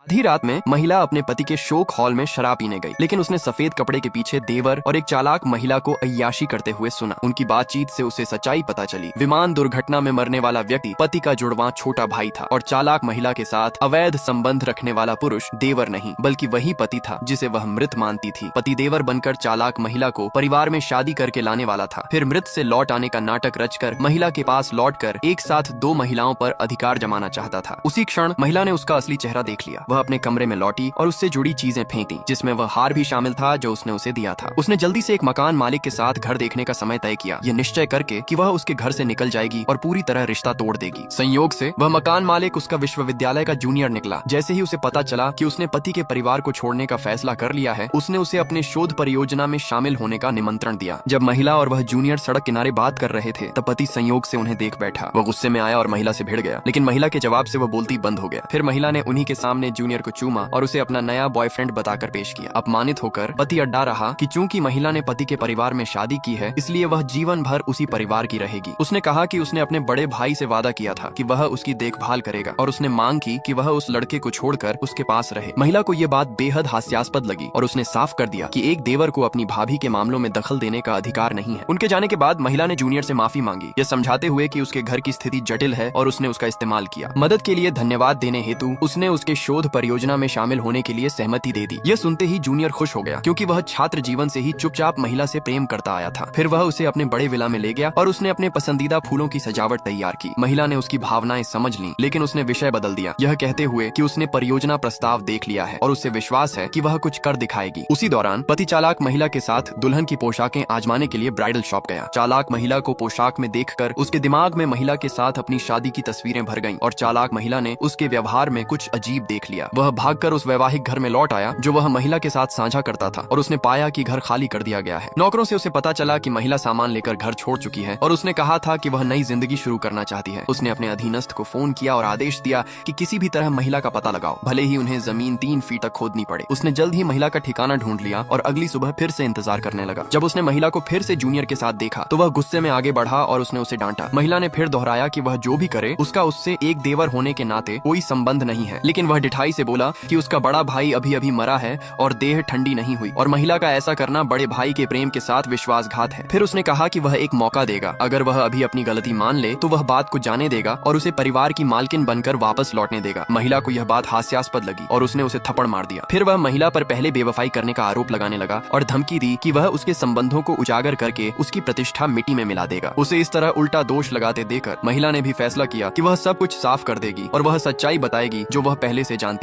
आधी रात में महिला अपने पति के शोक हॉल में शराब पीने गई, लेकिन उसने सफेद कपड़े के पीछे देवर और एक चालाक महिला को अय्याशी करते हुए सुना। उनकी बातचीत से उसे सच्चाई पता चली। विमान दुर्घटना में मरने वाला व्यक्ति पति का जुड़वां छोटा भाई था और चालाक महिला के साथ अवैध संबंध रखने वाला पुरुष देवर नहीं बल्कि वही पति था जिसे वह मृत मानती थी। पति देवर बनकर चालाक महिला को परिवार में शादी करके लाने वाला था, फिर मृत से लौट आने का नाटक रचकर महिला के पास लौटकर एक साथ दो महिलाओं पर अधिकार जमाना चाहता था। उसी क्षण महिला ने उसका असली चेहरा देख लिया। वह अपने कमरे में लौटी और उससे जुड़ी चीजें फेंक दी, जिसमें वह हार भी शामिल था जो उसने उसे दिया था। उसने जल्दी से एक मकान मालिक के साथ घर देखने का समय तय किया, यह निश्चय करके कि वह उसके घर से निकल जाएगी और पूरी तरह रिश्ता तोड़ देगी। संयोग से वह मकान मालिक उसका विश्वविद्यालय का जूनियर निकला। जैसे ही उसे पता चला कि उसने पति के परिवार को छोड़ने का फैसला कर लिया है, उसने उसे अपने शोध परियोजना में शामिल होने का निमंत्रण दिया। जब महिला और वह जूनियर सड़क किनारे बात कर रहे थे तब पति संयोग से उन्हें देख बैठा। वह गुस्से में आया और महिला से भिड़ गया, लेकिन महिला के जवाब से वह बोलती बंद हो गया। फिर महिला ने उन्हीं के सामने जूनियर को चूमा और उसे अपना नया बॉयफ्रेंड बताकर पेश किया। अपमानित होकर पति अड्डा रहा कि चूंकि महिला ने पति के परिवार में शादी की है इसलिए वह जीवन भर उसी परिवार की रहेगी। उसने कहा कि उसने अपने बड़े भाई से वादा किया था कि वह उसकी देखभाल करेगा और उसने मांग की कि वह उस लड़के को छोड़कर उसके पास रहे। महिला को यह बात बेहद हास्यास्पद लगी और उसने साफ कर दिया कि एक देवर को अपनी भाभी के मामलों में दखल देने का अधिकार नहीं है। उनके जाने के बाद महिला ने जूनियर से माफी मांगी, यह समझाते हुए कि उसके घर की स्थिति जटिल है और उसने उसका इस्तेमाल किया। मदद के लिए धन्यवाद देने हेतु उसने उसके शोध परियोजना में शामिल होने के लिए सहमति दे दी। यह सुनते ही जूनियर खुश हो गया, क्योंकि वह छात्र जीवन से ही चुपचाप महिला से प्रेम करता आया था। फिर वह उसे अपने बड़े विला में ले गया और उसने अपने पसंदीदा फूलों की सजावट तैयार की। महिला ने उसकी भावनाएं समझ ली, लेकिन उसने विषय बदल दिया, यह कहते हुए कि उसने परियोजना प्रस्ताव देख लिया है और उसे विश्वास है कि वह कुछ कर दिखाएगी। उसी दौरान पति चालाक महिला के साथ दुल्हन की पोशाकें आजमाने के लिए ब्राइडल शॉप गया। चालाक महिला को पोशाक में देखकर उसके दिमाग में महिला के साथ अपनी शादी की तस्वीरें भर गईं और चालाक महिला ने उसके व्यवहार में कुछ अजीब देख लिया। वह भागकर उस वैवाहिक घर में लौट आया जो वह महिला के साथ साझा करता था और उसने पाया कि घर खाली कर दिया गया है। नौकरों से उसे पता चला कि महिला सामान लेकर घर छोड़ चुकी है और उसने कहा था कि वह नई जिंदगी शुरू करना चाहती है। उसने अपने अधीनस्थ को फोन किया और आदेश दिया कि किसी भी तरह महिला का पता लगाओ, भले ही उन्हें जमीन 3 फीट तक खोदनी पड़े। उसने जल्द ही महिला का ठिकाना ढूंढ लिया और अगली सुबह फिर से इंतजार करने लगा। जब उसने महिला को फिर से जूनियर के साथ देखा तो वह गुस्से में आगे बढ़ा और उसने उसे डांटा। महिला ने फिर दोहराया कि वह जो भी करे उसका उससे एक देवर होने के नाते कोई संबंध नहीं है, लेकिन वह ढिठाई से बोला कि उसका बड़ा भाई अभी अभी मरा है और देह ठंडी नहीं हुई और महिला का ऐसा करना बड़े भाई के प्रेम के साथ विश्वासघात है। फिर उसने कहा कि वह एक मौका देगा, अगर वह अभी अपनी गलती मान ले तो वह बात को जाने देगा और उसे परिवार की मालकिन बनकर वापस लौटने देगा। महिला को यह बात हास्यास्पद लगी और उसने उसे थप्पड़ मार दिया। फिर वह महिला पर पहले बेवफाई करने का आरोप लगाने लगा और धमकी दी कि वह उसके संबंधों को उजागर करके उसकी प्रतिष्ठा मिट्टी में मिला देगा। उसे इस तरह उल्टा दोष लगाते देखकर महिला ने भी फैसला किया कि वह सब कुछ साफ कर देगी और वह सच्चाई बताएगी जो वह पहले से जानती